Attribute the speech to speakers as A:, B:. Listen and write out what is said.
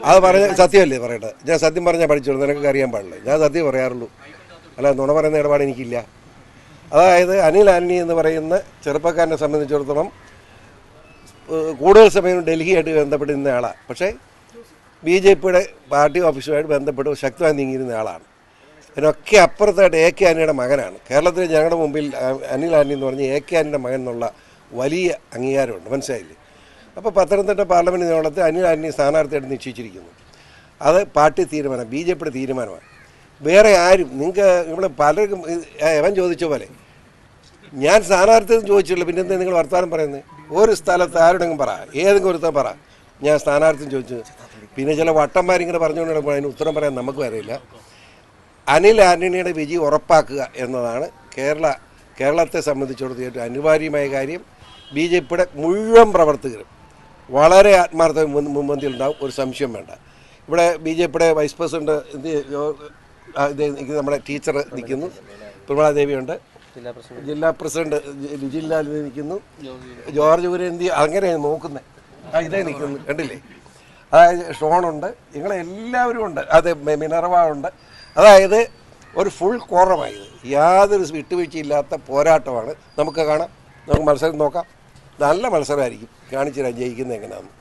A: അത് പറഞ്ഞ സത്യമല്ലേ പറയട്ടെ? ഞാൻ സത്യം പറഞ്ഞാൽ പഠിച്ചോളൂ, നിനക്കൊക്കെ അറിയാൻ പാടില്ല. ഞാൻ സത്യം പറയാറുള്ളൂ, അല്ല നുണ പറയുന്ന ഇടപാട് എനിക്കില്ല. അതായത് അനിൽ ആന്റണി എന്ന് പറയുന്ന ചെറുപ്പക്കാരനെ സംബന്ധിച്ചിടത്തോളം കൂടുതൽ സമയം ഡൽഹിയായിട്ട് ബന്ധപ്പെട്ടിരുന്ന ആളാണ്. പക്ഷേ BJPയുടെ പാർട്ടി ഓഫീസുമായിട്ട് ബന്ധപ്പെട്ട് ശക്തമായി നീങ്ങിയിരുന്ന ആളാണ്. ഇതിനൊക്കെ അപ്പുറത്തായിട്ട് AK ആന്റണിയുടെ മകനാണ്. കേരളത്തിൽ ഞങ്ങളുടെ മുമ്പിൽ അനിൽ ആന്റണി എന്ന് പറഞ്ഞ് AK ആന്റണിയുടെ മകൻ എന്നുള്ള വലിയ അംഗീകാരമുണ്ട്, മനസ്സിലായില്ലേ? അപ്പോൾ പത്തനംതിട്ട പാർലമെൻറ്റ് നിയമനത്തിൽ അനിൽ ആന്റണി സ്ഥാനാർത്ഥിയായിട്ട് നിശ്ചയിച്ചിരിക്കുന്നു. അത് പാർട്ടി തീരുമാനം, BJPയുടെ തീരുമാനമാണ്. വേറെ ആരും നിങ്ങൾക്ക് ഇവിടെ പലർക്കും അവൻ ചോദിച്ച പോലെ ഞാൻ സ്ഥാനാർത്ഥി ചോദിച്ചില്ല, പിന്നെ എന്താ നിങ്ങൾ വർത്തമാനം പറയുന്നത്? ഒരു സ്ഥലത്ത് ആരുടെങ്കിലും പറ, ഏതെങ്കിലും ഒരുത്തം പറ ഞാൻ സ്ഥാനാർത്ഥി ചോദിച്ചു. പിന്നെ ചില വട്ടന്മാരിങ്ങനെ പറഞ്ഞുകൊണ്ട് അതിന് ഉത്തരം പറയാൻ നമുക്ക് അറിയില്ല. അനിൽ ആന്റണിയുടെ വിജയം ഉറപ്പാക്കുക എന്നതാണ് കേരളത്തെ സംബന്ധിച്ചിടത്തോളം ഏറ്റവും അനിവാര്യമായ കാര്യം. BJPയുടെ മുഴുവൻ പ്രവർത്തകരും വളരെ ആത്മാർത്ഥ മുൻപന്തിയിലുണ്ടാവും, ഒരു സംശയം വേണ്ട. ഇവിടെ BJPയുടെ വൈസ് പ്രസിഡന്റ് നമ്മുടെ ടീച്ചർ നിൽക്കുന്നു, പ്രമളാദേവിയുണ്ട്, ജില്ലാ പ്രസിഡന്റ് ജില്ലാ നിൽക്കുന്നു, ജോർജ് കുര്യന്തി, അങ്ങനെ നോക്കുന്നത് ഇതേ നിൽക്കുന്നു, കണ്ടില്ലേ? അതായത് ഷോണുണ്ട്, നിങ്ങളെല്ലാവരും ഉണ്ട്, അത് മിനർവ ഉണ്ട്. അതായത് ഒരു ഫുൾ കോറമായത്, യാതൊരു വിട്ടുവീഴ്ചയില്ലാത്ത പോരാട്ടമാണ്. നമുക്ക് കാണാം, നമുക്ക് മത്സരം നോക്കാം. നല്ല മത്സരമായിരിക്കും, കാണിച്ചു തരാം ജയിക്കുന്നത് എങ്ങനെയാണെന്ന്.